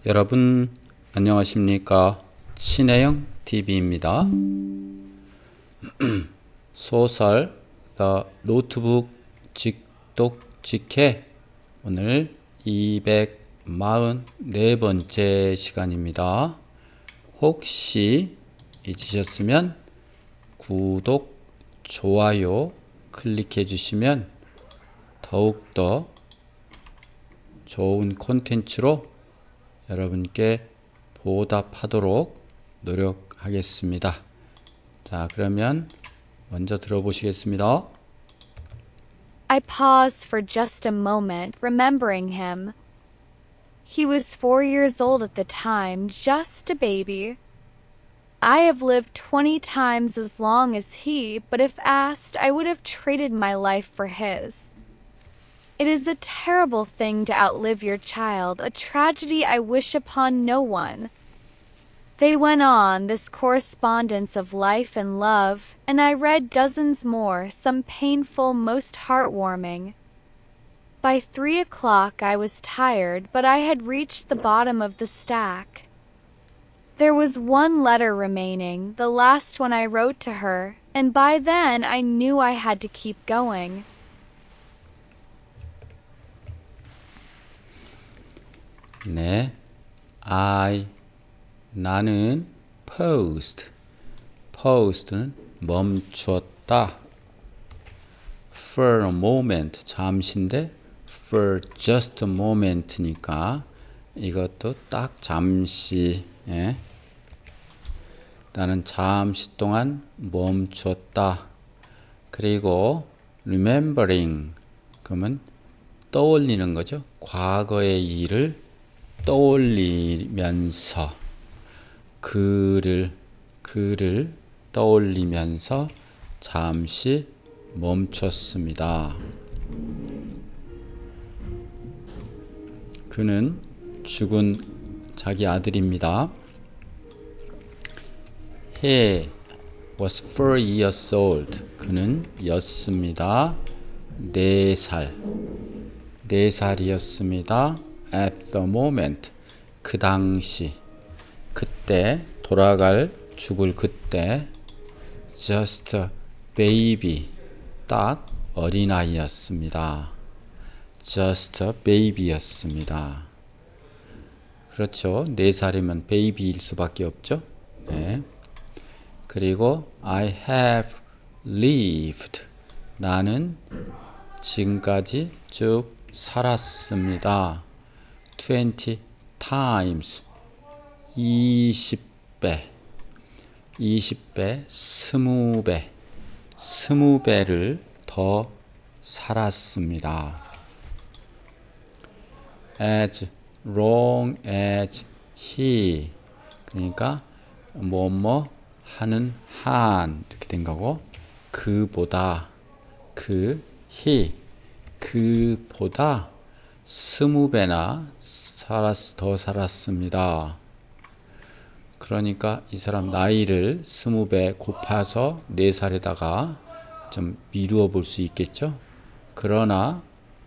여러분 안녕하십니까? 신혜영 TV입니다. 소설 The Notebook 직독직해 오늘 244번째 시간입니다. 혹시 잊으셨으면 구독, 좋아요 클릭해 주시면 더욱더 좋은 콘텐츠로 여러분께 보답하도록 노력하겠습니다. 자, 그러면 먼저 들어보시겠습니다. I paused for just a moment, remembering him. He was 4 years old at the time, just a baby. I have lived 20 times as long as he, but if asked, I would have traded my life for his. It is a terrible thing to outlive your child, a tragedy I wish upon no one. They went on, this correspondence of life and love, and I read dozens more, some painful, most heartwarming. By 3 o'clock I was tired, but I had reached the bottom of the stack. There was one letter remaining, the last one I wrote to her, and by then I knew I had to keep going. 네, 나는 paused는 멈추었다. For a moment, 잠시인데 for just a moment니까 이것도 딱 잠시. 예. 나는 잠시 동안 멈추었다. 그리고 remembering, 그러면 떠올리는 거죠. 과거의 일을 떠올리면서 그를 떠올리면서 잠시 멈췄습니다. 그는 죽은 자기 아들입니다. He was 4 years old. 그는 였습니다. 4살이었습니다. At the moment, 그 당시, 그때, 죽을 그때, just a baby, 딱 어린아이였습니다. just a baby였습니다. 그렇죠. 4살이면 베이비일 수밖에 없죠. 네. 그리고 I have lived, 나는 지금까지 쭉 살았습니다. 20 times, 20배, 20배를 더 살았습니다. As long as he, 그러니까 뭐뭐 하는 한 이렇게 된 거고, 그보다 그보다 20배나 더 살았습니다. 그러니까 이 사람 나이를 20배 곱해서 4살에다가 좀 미루어 볼 수 있겠죠. 그러나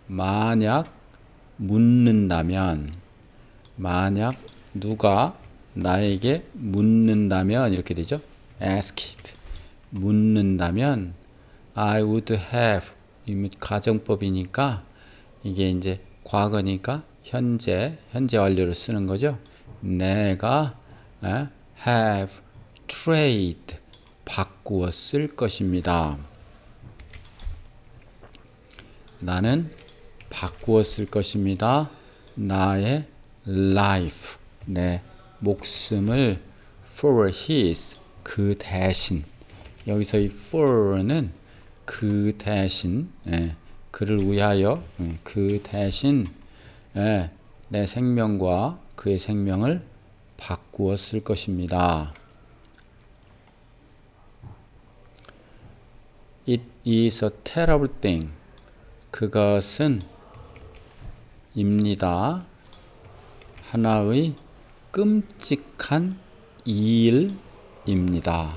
만약 누가 나에게 묻는다면 이렇게 되죠. asked, 묻는다면 I would have, 가정법이니까 이게 이제 과거니까 현재 완료를 쓰는 거죠. 내가 have trade, 바꾸어 쓸 것입니다. 나는 바꾸어 쓸 것입니다. 나의 life, 내 목숨을 for his, 그 대신. 여기서 이 for는 그 대신, 그를 위하여, 그 대신 내 생명과 그의 생명을 바꾸어 쓸 것입니다. It is a terrible thing. 그것은 입니다. 하나의 끔찍한 일입니다.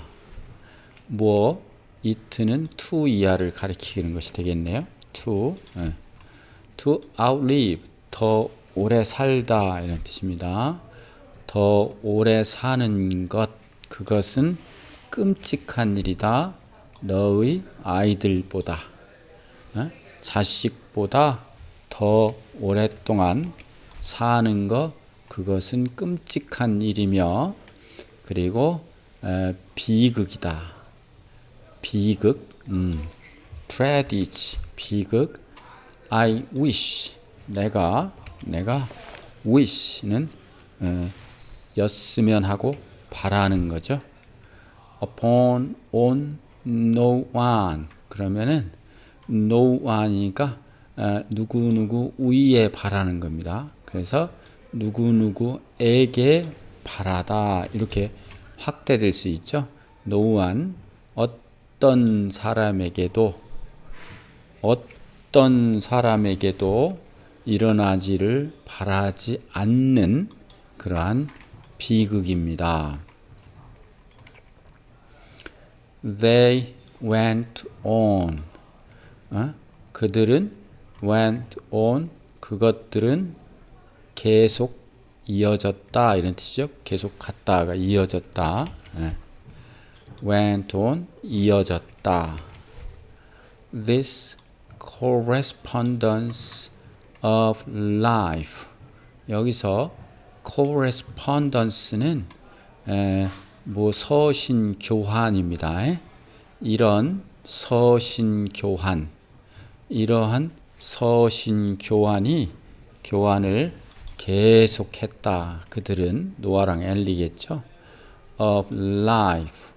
it는 to 이하를 가리키는 것이 되겠네요. to outlive, 더 오래 살다 이런 뜻입니다. 더 오래 사는 것, 그것은 끔찍한 일이다. 너의 아이들보다, 자식보다 더 오랫동안 사는 것, 그것은 끔찍한 일이며, 그리고 비극이다. 비극, tragedy, 비극. I wish, 내가 wish는 였으면 하고 바라는 거죠. upon, on, no one. 그러면은 no one이니까 누구누구 위에 바라는 겁니다. 그래서 누구누구에게 바라다, 이렇게 확대될 수 있죠. no one, 어떤 사람에게도 일어나지를 바라지 않는 그러한 비극입니다. They went on. 그들은 went on, 그것들은 계속 이어졌다, 이런 뜻이죠. 계속 갔다가 이어졌다. went on, 이어졌다. This correspondence of life. 여기서 correspondence는 서신 교환입니다. 이런 서신 교환, 이러한 서신 교환을 계속했다. 그들은 노아랑 엘리겠죠. of life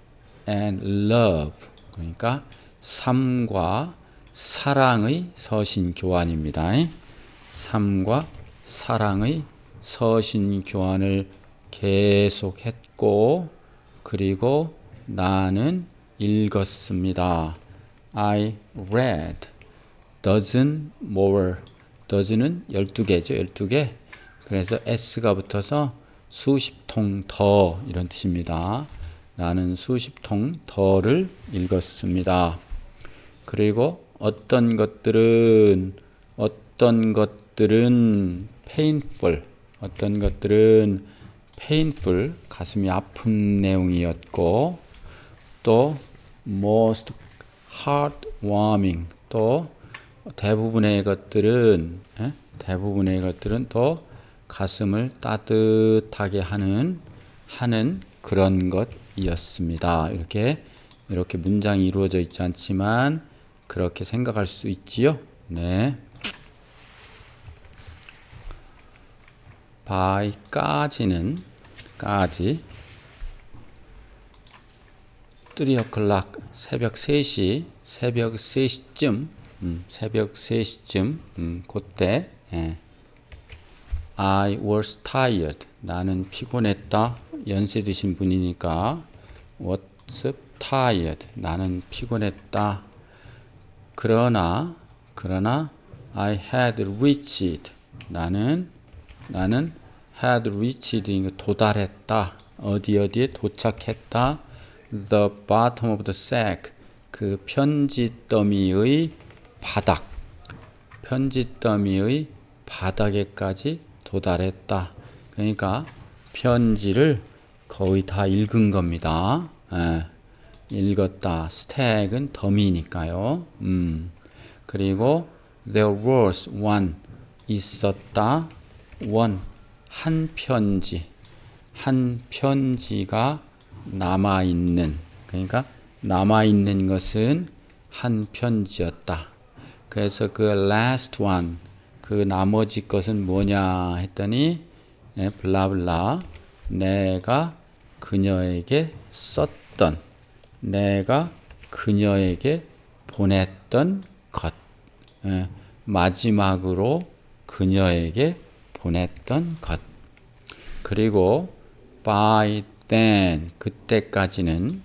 and love, 그러니까 삶과 사랑의 서신 교환입니다. 삶과 사랑의 서신 교환을 계속했고, 그리고 나는 읽었습니다. I read dozen more. dozen은 12개죠. 12개. 그래서 s가 붙어서 수십 통 더, 이런 뜻입니다. 나는 수십 통 더를 읽었습니다. 그리고 어떤 것들은 painful, 어떤 것들은 painful, 가슴이 아픈 내용이었고, 또 most heartwarming, 또 대부분의 것들은 또 가슴을 따뜻하게 하는 그런 것이었습니다. 이렇게 문장이 이루어져 있지 않지만 그렇게 생각할 수 있지요. 네. by까지 3 o'clock, 새벽 3시쯤 그때 I was tired, 나는 피곤했다. 연세 드신 분이니까 was tired, 나는 피곤했다. 그러나 I had reached, 나는 had reached, 도달했다. 어디에 도착했다. The bottom of the sack, 그 편지 더미의 바닥에까지 도달했다. 그러니까 편지를 거의 다 읽은 겁니다. 읽었다. 스택은 더미니까요. 그리고 there was one, 있었다. one, 한 편지가 남아있는, 그러니까 남아있는 것은 한 편지였다. 그래서 그 last one, 그 나머지 것은 뭐냐 했더니 블라블라, 내가 그녀에게 보냈던 것, 마지막으로 그녀에게 보냈던 것. 그리고 by then, 그때까지는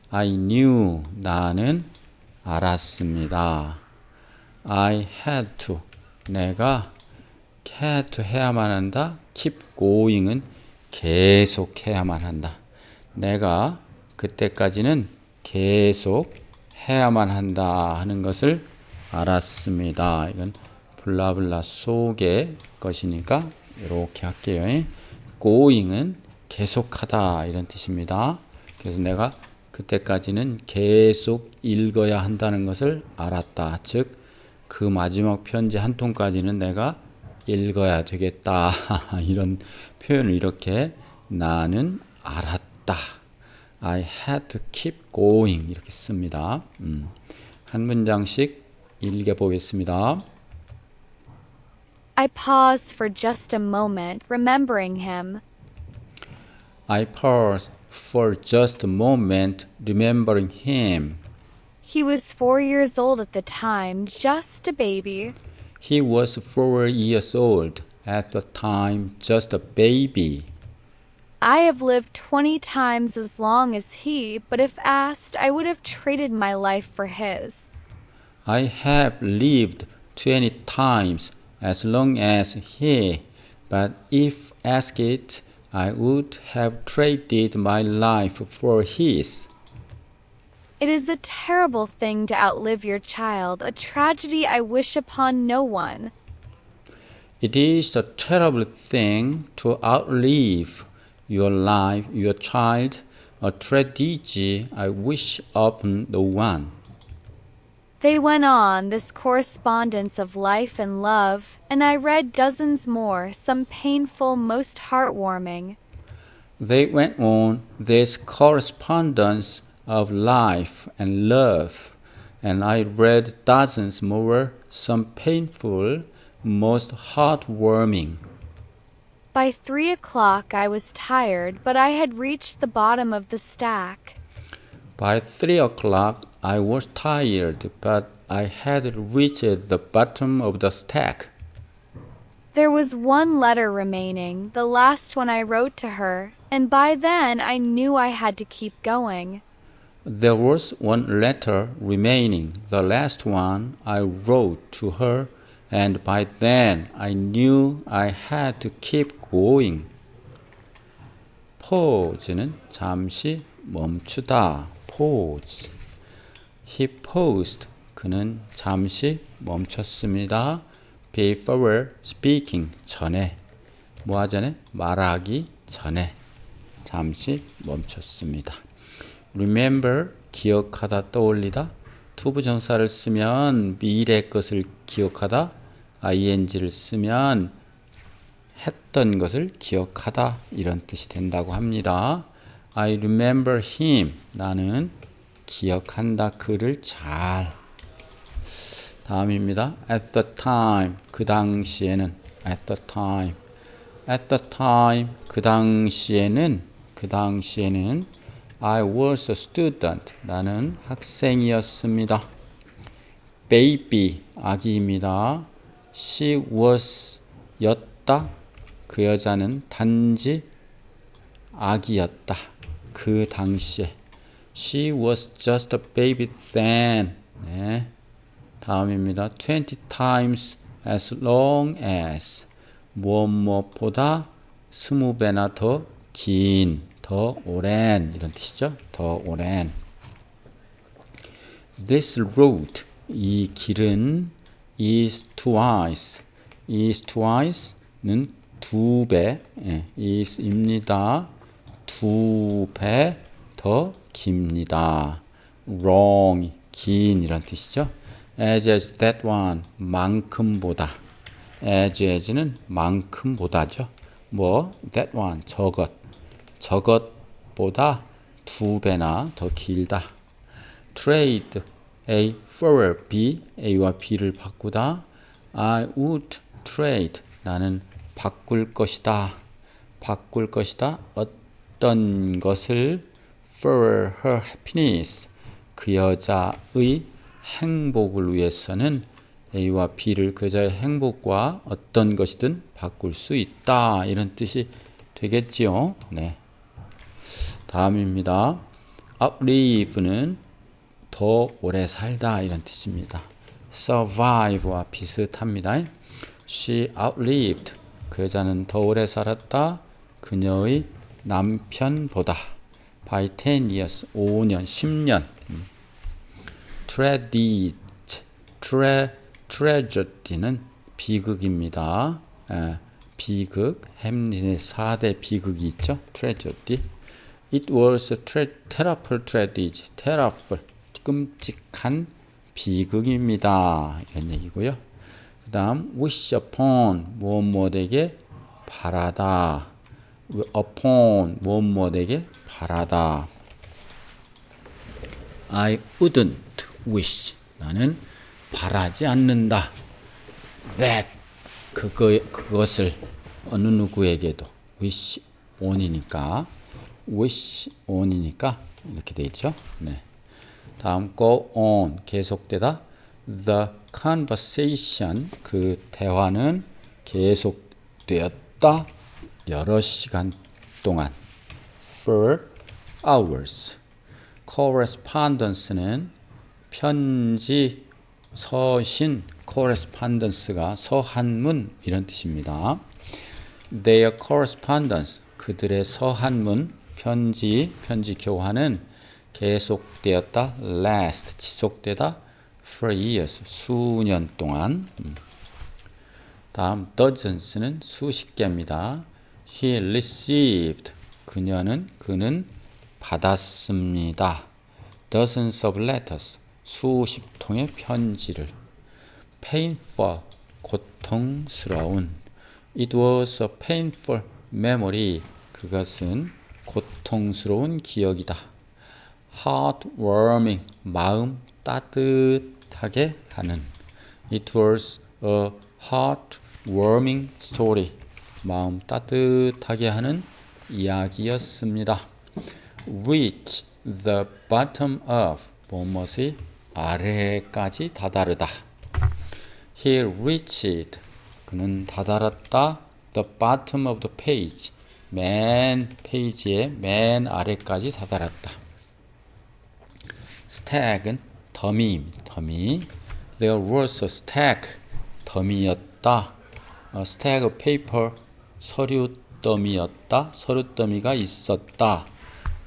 I knew, 나는 알았습니다. I had to, 내가 had to 해야만 한다. keep going은 계속 해야만 한다. 내가 그때까지는 계속 해야만 한다 하는 것을 알았습니다. 이건 블라블라 속의 것이니까 이렇게 할게요. going은 계속하다 이런 뜻입니다. 그래서 내가 그때까지는 계속 읽어야 한다는 것을 알았다. 즉, 그 마지막 편지 한 통까지는 내가 읽어야 되겠다. 이런 표현을 이렇게 나는 알았다. I had to keep going 이렇게 씁니다. 한 문장씩 읽어보겠습니다. I paused for just a moment, remembering him. I paused for just a moment, remembering him. He was 4 years old at the time, just a baby. He was 4 years old at the time, just a baby. I have lived 20 times as long as he, but if asked, I would have traded my life for his. I have lived 20 times as long as he, but if asked, I would have traded my life for his. It is a terrible thing to outlive your child, a tragedy I wish upon no one. It is a terrible thing to outlive your child, a tragedy I wish upon no one. They went on, this correspondence of life and love, and I read dozens more, some painful, most heartwarming. They went on this correspondence of life and love, and I read dozens more, some painful, most heartwarming. By 3 o'clock I was tired, but I had reached the bottom of the stack. By 3 o'clock, I was tired, but I had reached the bottom of the stack. There was one letter remaining, the last one I wrote to her, and by then I knew I had to keep going. There was one letter remaining, the last one I wrote to her, and by then I knew I had to keep going. pause는 잠시 멈추다. pause. He paused. 그는 잠시 멈췄습니다. Before speaking. 전에. 뭐 하전에? 말하기 전에. 잠시 멈췄습니다. Remember. 기억하다, 떠올리다. 투부정사를 쓰면 미래 것을 기억하다. ing를 쓰면 했던 것을 기억하다. 이런 뜻이 된다고 합니다. I remember him. 나는 기억한다. 그를 잘. 다음입니다. At the time. 그 당시에는. At the time. At the time. 그 당시에는. I was a student. 나는 학생이었습니다. Baby. 아기입니다. She was. 였다. 그 여자는 단지 아기였다. 그 당시에. She was just a baby then. 네. 다음입니다. 20 times as long as. 무엇보다 20배나 더 긴, 더 오랜 이런 뜻이죠. 더 오랜. This road. 이 길은 is twice. is twice는 두 배, is입니다. 두 배 더 깁니다. long, 긴 이런 뜻이죠. as that one, 만큼보다. as는 만큼보다죠. 뭐, that one, 저것보다 두 배나 더 길다. trade, A for B, A와 B를 바꾸다. I would trade, 나는 바꿀 것이다. 바꿀 것이다. 어떤 것을 for her happiness, 그 여자의 행복을 위해서는 A와 B를 그 여자의 행복과 어떤 것이든 바꿀 수 있다. 이런 뜻이 되겠지요. 네. 다음입니다. outlive는 더 오래 살다 이런 뜻입니다. survive와 비슷합니다. She outlived. 그 여자는 더 오래 살았다. 그녀의 남편보다. By 10 years. 5년, 10년. tragedy는 비극입니다. 비극, 햄릿의 4대 비극이 있죠. tragedy. It was a terrible tragedy. terrible, 끔찍한 비극입니다. 이런 얘기고요. 그 다음 wish upon, 무엇에게 바라다. upon, 무엇에게 바라다. I wouldn't wish, 나는 바라지 않는다. that, 그것을 어느 누구에게도 wish on이니까 wish on이니까 이렇게 돼 있죠. 네. 다음 go on, 계속되다. The conversation, 그 대화는 계속되었다. 여러 시간 동안. for hours. correspondence는 편지, 서신, correspondence가 서한문 이런 뜻입니다. Their correspondence, 그들의 서한문, 편지 교환은 계속되었다. last, 지속되다. for years, 수년 동안. 다음 dozens는 수십 개입니다. He received, 그는 받았습니다. dozens of letters, 수십 통의 편지를. painful, 고통스러운. It was a painful memory, 그것은 고통스러운 기억이다. heartwarming, 마음 따뜻하게 하는. It was a heartwarming story, 마음 따뜻하게 하는 이야기였습니다. reach the bottom of, 무엇이 아래까지 다다르다. He reached, 그는 다다랐다. the bottom of the page, 맨 페이지의 맨 아래까지 다다랐다. stack은 더미. There was a stack, 더미였다. A stack of paper, 서류 더미였다. 서류 더미가 있었다.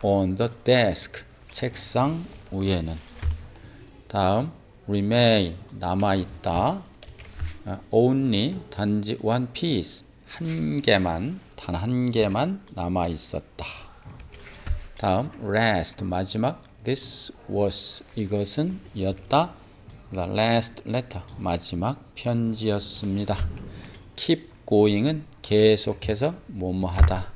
on the desk, 책상 위에는. 다음 remain, 남아있다. only, 단지 one piece, 단 한 개만 남아있었다. 다음 last, 마지막. This was, 이것은 이었다. The last letter, 마지막 편지였습니다. keep going은 계속해서 뭐뭐하다.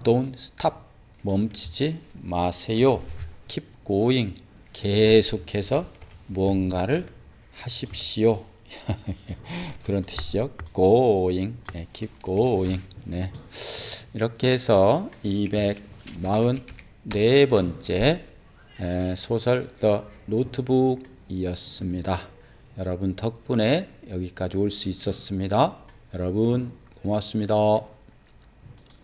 Don't stop, 멈추지 마세요. keep going, 계속해서 무언가를 하십시오. 그런 뜻이죠. going, 네, keep going. 네. 이렇게 해서 244번째 소설 The Notebook이었습니다. 여러분 덕분에 여기까지 올 수 있었습니다. 여러분 고맙습니다.